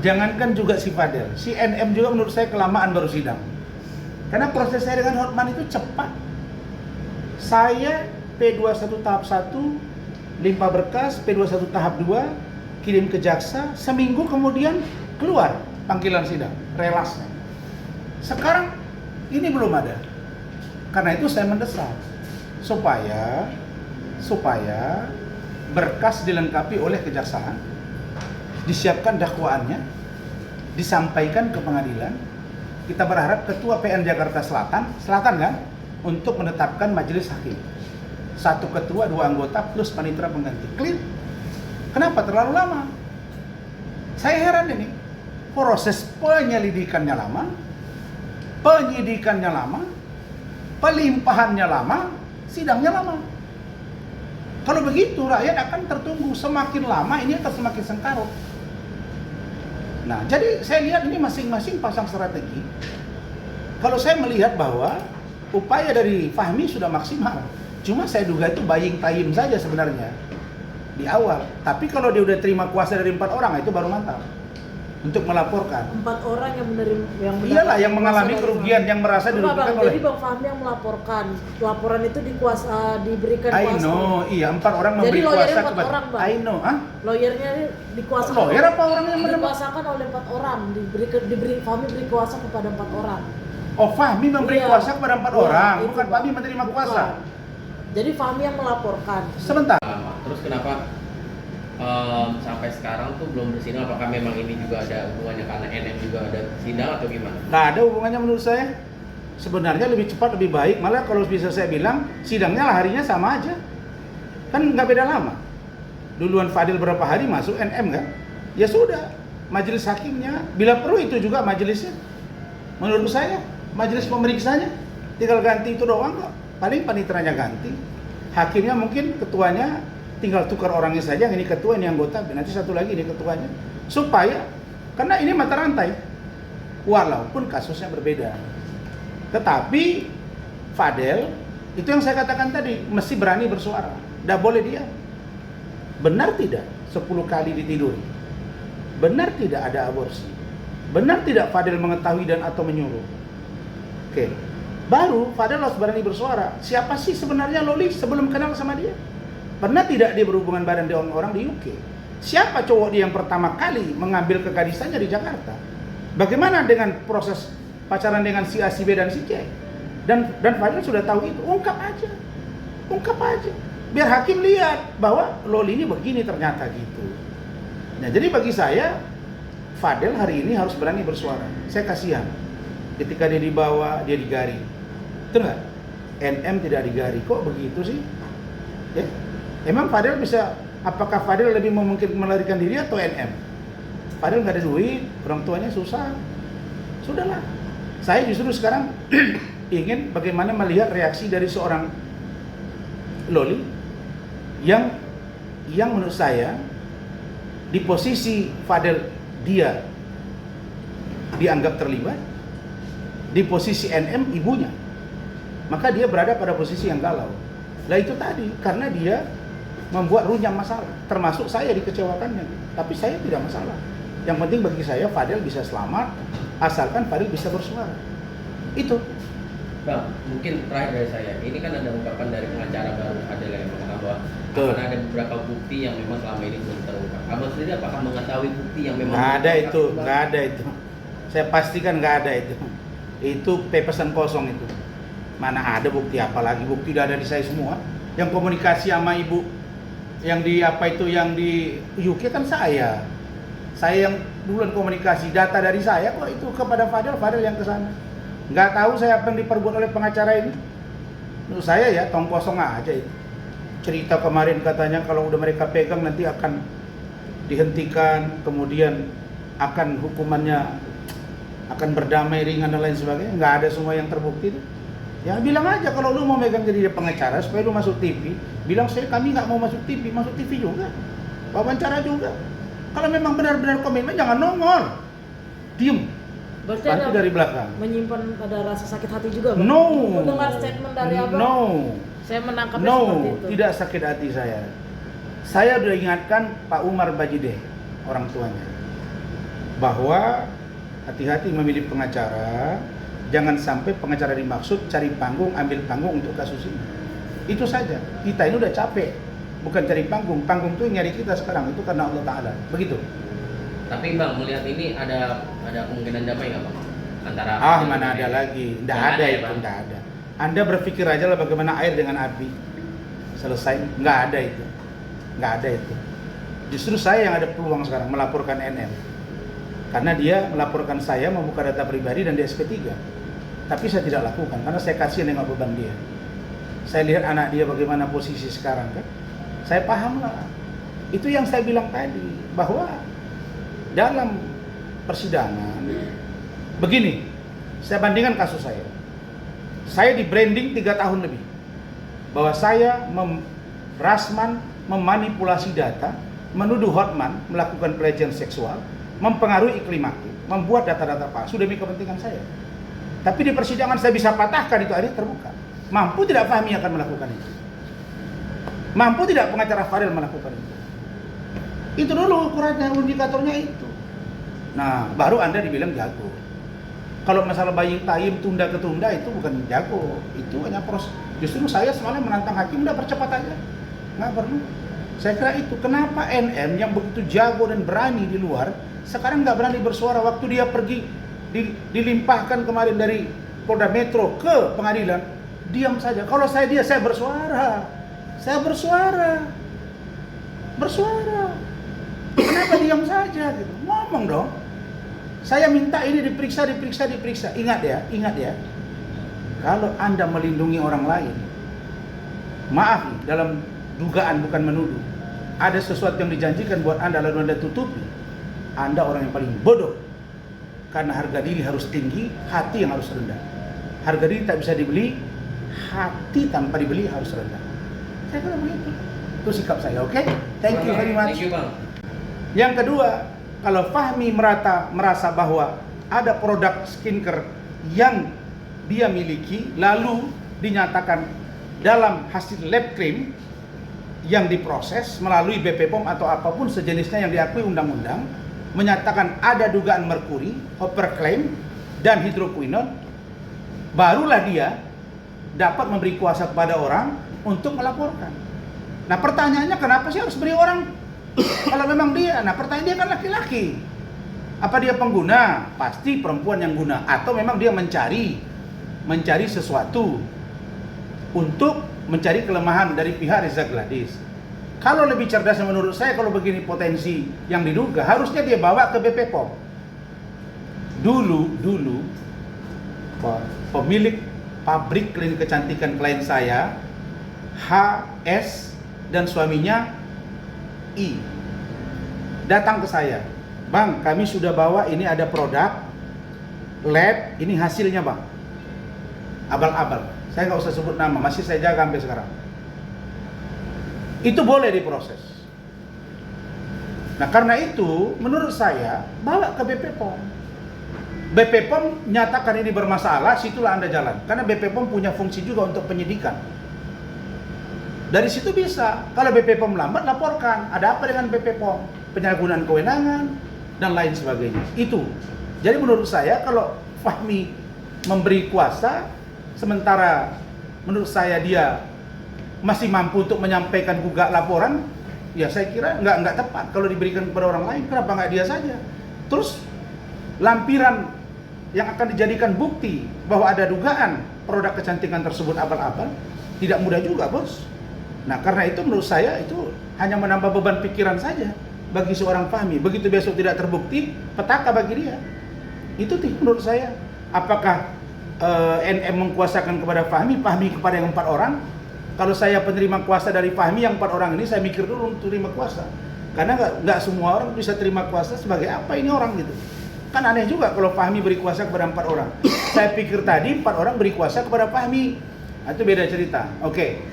jangankan juga si Fadel, si NM juga menurut saya kelamaan baru sidang. Karena proses saya dengan Hotman itu cepat. Saya P21 tahap 1, limpah berkas, P21 tahap 2, kirim ke jaksa, seminggu kemudian keluar panggilan sidang, relasnya. Sekarang ini belum ada. Karena itu saya mendesak supaya berkas dilengkapi oleh kejaksaan, disiapkan dakwaannya, disampaikan ke pengadilan. Kita berharap Ketua PN Jakarta Selatan kan, untuk menetapkan majelis hakim. 1 ketua, 2 anggota plus panitera pengganti. Clear. Kenapa terlalu lama? Saya heran ini. Proses penyelidikannya lama, penyidikannya lama, pelimpahannya lama, sidangnya lama. Kalau begitu rakyat akan tertunggu, semakin lama ini akan semakin sengkarut. Nah, jadi saya lihat ini masing-masing pasang strategi. Kalau saya melihat bahwa upaya dari Fahmi sudah maksimal, cuma saya duga itu buying time saja sebenarnya di awal. Tapi kalau dia udah terima kuasa dari 4 orang, itu baru mantap untuk melaporkan. 4 orang yang menerima, iyalah yang mengalami kerugian, yang merasa dirugikan oleh. Jadi Bang Fahmi yang melaporkan, laporan itu diberikan kuasa. I kuasa. know, iya 4 orang memberi kuasa kepada. I know, Lawyernya dikuasakan. Lawyer apa orang yang dikuasakan oleh 4 orang, Fahmi beri kuasa kepada 4 orang. Oh, Fahmi memberi kuasa kepada 4 orang, bukan Fahmi menerima kuasa. Jadi Fahmi yang melaporkan. Sebentar. Terus kenapa sampai sekarang tuh belum bersidang? Apakah memang ini juga ada hubungannya karena NM juga ada sidang atau gimana? Nggak ada hubungannya menurut saya. Sebenarnya lebih cepat lebih baik. Malah kalau bisa saya bilang sidangnya lah harinya sama aja. Kan nggak beda lama. Duluan Fadil berapa hari masuk NM kan? Ya sudah, majelis hakimnya bila perlu itu juga majelisnya. Menurut saya majelis pemeriksanya tinggal ganti itu doang kok. Paling paniteranya ganti. Hakimnya mungkin ketuanya tinggal tukar orangnya saja, yang ini ketua, ini anggota, nanti satu lagi ini ketuanya. Supaya, karena ini mata rantai, walaupun kasusnya berbeda. Tetapi Fadel, itu yang saya katakan tadi, mesti berani bersuara. Tidak boleh diam. Benar tidak 10 kali ditiduri? Benar tidak ada aborsi? Benar tidak Fadel mengetahui dan atau menyuruh? Oke. Baru Fadel harus berani bersuara. Siapa sih sebenarnya Loli sebelum kenal sama dia? Pernah tidak dia berhubungan badan dengan orang di UK? Siapa cowok dia yang pertama kali mengambil kegadisannya di Jakarta? Bagaimana dengan proses pacaran dengan si A, si B, dan si C? Dan Fadil sudah tahu itu. Ungkap aja. Biar hakim lihat bahwa Loli ini begini ternyata gitu. Nah, jadi bagi saya Fadil hari ini harus berani bersuara. Saya kasihan ketika dia dibawa, dia digari. Betul nggak? NM tidak digari. Kok begitu sih? Ya. Emang Fadil bisa, apakah Fadil lebih memungkinkan melarikan diri atau NM? Fadil nggak ada duit, orang tuanya susah. Sudahlah. Saya justru sekarang ingin bagaimana melihat reaksi dari seorang Loli yang menurut saya di posisi Fadil dia dianggap terlibat, di posisi NM ibunya. Maka dia berada pada posisi yang galau. Lah itu tadi, karena dia membuat runyam masalah, termasuk saya dikecewakannya, tapi saya tidak masalah. Yang penting bagi saya Fadil bisa selamat, asalkan Fadil bisa bersuara. Itu. Bang, mungkin terakhir dari saya, ini kan ada ungkapan dari pengacara baru Fadil yang mengatakan bahwa akan ada beberapa bukti yang memang selama ini belum terungkap. Abang sendiri apakah mengetahui bukti yang memang nggak ada itu. Saya pastikan nggak ada itu. Itu pepesan kosong itu. Mana ada bukti, apalagi bukti udah ada di saya semua. Yang komunikasi sama ibu yang di yang di UK kan saya yang duluan komunikasi, data dari saya kok itu kepada Fadil yang kesana. Nggak tahu saya apa yang diperbuat oleh pengacara ini. Menurut saya ya tong kosong aja itu. Cerita kemarin katanya kalau udah mereka pegang nanti akan dihentikan, kemudian akan hukumannya akan berdamai ringan dan lain sebagainya. Nggak ada semua yang terbukti itu. Ya bilang aja kalau lu mau megang jadi pengacara supaya lu masuk TV, bilang kami nggak mau masuk TV juga, wawancara juga. Kalau memang benar-benar komitmen jangan nongol, diem. Berarti bantu dari belakang. Menyimpan ada rasa sakit hati juga, Bang? No. Mendengar statement dari Abang. No. Saya menangkapnya seperti itu. Tidak sakit hati saya. Saya sudah ingatkan Pak Umar Bajideh, orang tuanya. bahwa hati-hati memilih pengacara, jangan sampai pengacara dimaksud cari panggung, ambil panggung untuk kasus ini. Itu saja. Kita ini udah capek, bukan cari panggung. Panggung itu nyari kita sekarang, itu karena Allah Ta'ala. Begitu. Tapi Bang, melihat ini ada kemungkinan damai nggak Bang? Antara Mana ada lagi. Nggak ada ya, itu, Bang? nggak ada. Anda berpikir aja lah bagaimana air dengan api. Selesai, nggak ada itu. Nggak ada itu. Justru saya yang ada peluang sekarang melaporkan NM. Karena dia melaporkan saya membuka data pribadi dan di SP3. Tapi saya tidak lakukan karena saya kasihan dengan beban dia. Saya lihat anak dia bagaimana posisi sekarang kan. Saya paham lah. Itu yang saya bilang tadi, bahwa dalam persidangan begini, saya bandingkan kasus saya. Saya di branding 3 tahun lebih. Bahwa saya Rasman memanipulasi data, menuduh Hotman melakukan pelecehan seksual, mempengaruhi iklim hakim, membuat data-data palsu demi kepentingan saya. Tapi di persidangan saya bisa patahkan itu, akhirnya terbuka. Mampu tidak Fahmi akan melakukan itu? Mampu tidak pengacara Fadil melakukan itu? Itu dulu ukurannya, indikatornya itu. Nah, baru Anda dibilang jago. Kalau masalah bayi tayim tunda ke tunda itu bukan jago, itu hanya proses. Justru saya semalam menantang hakim, udah percepat aja, nggak perlu. Saya kira itu kenapa NM yang begitu jago dan berani di luar sekarang nggak berani bersuara waktu dia pergi dilimpahkan kemarin dari Polda Metro ke pengadilan, diam saja. Kalau saya saya bersuara, bersuara. Kenapa diam saja gitu? Ngomong dong. Saya minta ini diperiksa. Ingat ya. Kalau Anda melindungi orang lain, maaf nih, dalam dugaan bukan menuduh, ada sesuatu yang dijanjikan buat Anda lalu Anda tutupi, Anda orang yang paling bodoh. Karena harga diri harus tinggi, hati yang harus rendah. Harga diri tak bisa dibeli, hati tanpa dibeli harus rendah. Saya kira begitu. Itu sikap saya, oke? Thank you very much. Thank you, Bang. Yang kedua, kalau Fahmi merasa bahwa ada produk skincare yang dia miliki, lalu dinyatakan dalam hasil lab cream yang diproses melalui BP POM atau apapun sejenisnya yang diakui undang-undang, menyatakan ada dugaan merkuri, overclaim, dan hidroquinone, barulah dia dapat memberi kuasa kepada orang untuk melaporkan. Nah pertanyaannya, kenapa sih harus beri orang? Kalau memang dia, nah pertanyaan dia kan laki-laki. Apa dia pengguna? Pasti perempuan yang guna. Atau memang dia mencari sesuatu untuk mencari kelemahan dari pihak Reza Gladys. Kalau lebih cerdas menurut saya, kalau begini potensi yang diduga, harusnya dia bawa ke BP POM. Dulu pemilik pabrik klinik kecantikan klien saya, HS, dan suaminya I, datang ke saya, Bang, kami sudah bawa, ini ada produk lab, ini hasilnya Bang, abal-abal, saya nggak usah sebut nama, masih saya jaga sampai sekarang. Itu boleh diproses. Nah karena itu menurut saya bawa ke BP POM. BP POM nyatakan ini bermasalah, situlah Anda jalan. Karena BP POM punya fungsi juga untuk penyidikan. Dari situ bisa. Kalau BP POM lambat, laporkan. Ada apa dengan BP POM? Penyalahgunaan kewenangan dan lain sebagainya. Itu. Jadi menurut saya kalau Fahmi memberi kuasa, sementara menurut saya dia masih mampu untuk menyampaikan gugat laporan, ya saya kira nggak tepat kalau diberikan kepada orang lain. Kenapa nggak dia saja? Terus lampiran yang akan dijadikan bukti bahwa ada dugaan produk kecantikan tersebut abal-abal, tidak mudah juga, Bos. Nah karena itu menurut saya itu hanya menambah beban pikiran saja bagi seorang Fahmi. Begitu besok tidak terbukti, petaka bagi dia. Itu menurut saya. Apakah NM mengkuasakan kepada Fahmi, Fahmi kepada yang 4 orang? Kalau saya penerima kuasa dari Fahmi yang 4 orang ini, saya mikir dulu untuk terima kuasa. Karena nggak semua orang bisa terima kuasa sebagai apa ini orang gitu. Kan aneh juga kalau Fahmi beri kuasa kepada 4 orang. Saya pikir tadi 4 orang beri kuasa kepada Fahmi. Nah, itu beda cerita. Oke.